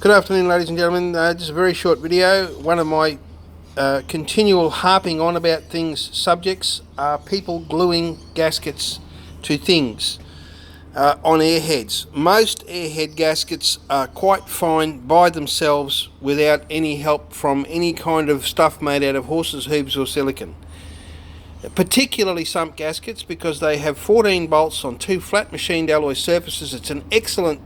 Good afternoon, ladies and gentlemen. Just a very short video. One of my continual harping on about things subjects are people gluing gaskets to things on airheads. Most airhead gaskets are quite fine by themselves without any help from any kind of stuff made out of horses' hooves or silicon. Particularly sump gaskets, because they have 14 bolts on two flat machined alloy surfaces. It's an excellent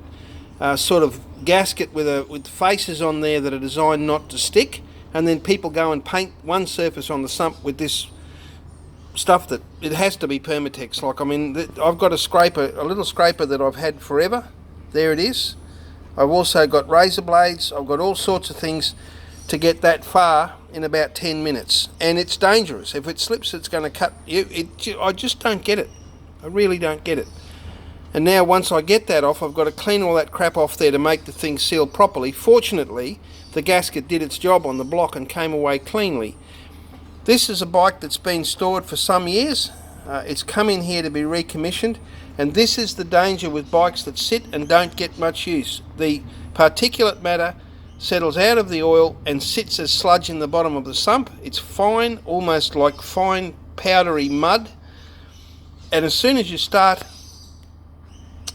sort of gasket with faces on there that are designed not to stick, and then people go and paint one surface on the sump with this stuff that it has to be Permatex. Like, I mean, I've got a little scraper that I've had forever. There it is. I've also got razor blades. I've got all sorts of things to get that far in about 10 minutes, and it's dangerous. If it slips, it's going to cut you. I just don't get it. I really don't get it. And now once I get that off, I've got to clean all that crap off there to make the thing seal properly. Fortunately, the gasket did its job on the block and came away cleanly. This is a bike that's been stored for some years. It's come in here to be recommissioned, and this is the danger with bikes that sit and don't get much use. The particulate matter settles out of the oil and sits as sludge in the bottom of the sump. It's fine, almost like fine powdery mud, and as soon as you start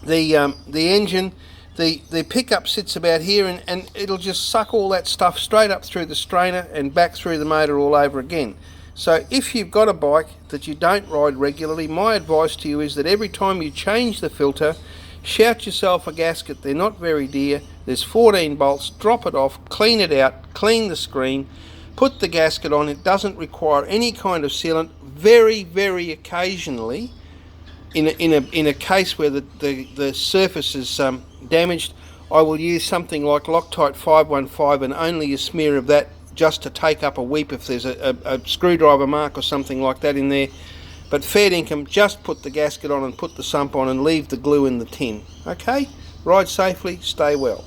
the engine, the pickup sits about here, and it'll just suck all that stuff straight up through the strainer and back through the motor all over again. So if you've got a bike that you don't ride regularly, my advice to you is that every time you change the filter, shout yourself a gasket. They're not very dear. There's 14 bolts. Drop it off, clean it out, clean the screen, put the gasket on. It doesn't require any kind of sealant. Very, very occasionally, in a case where the surface is damaged, I will use something like Loctite 515 and only a smear of that, just to take up a weep if there's a screwdriver mark or something like that in there. But fair dinkum, just put the gasket on and put the sump on and leave the glue in the tin. Okay? Ride safely, stay well.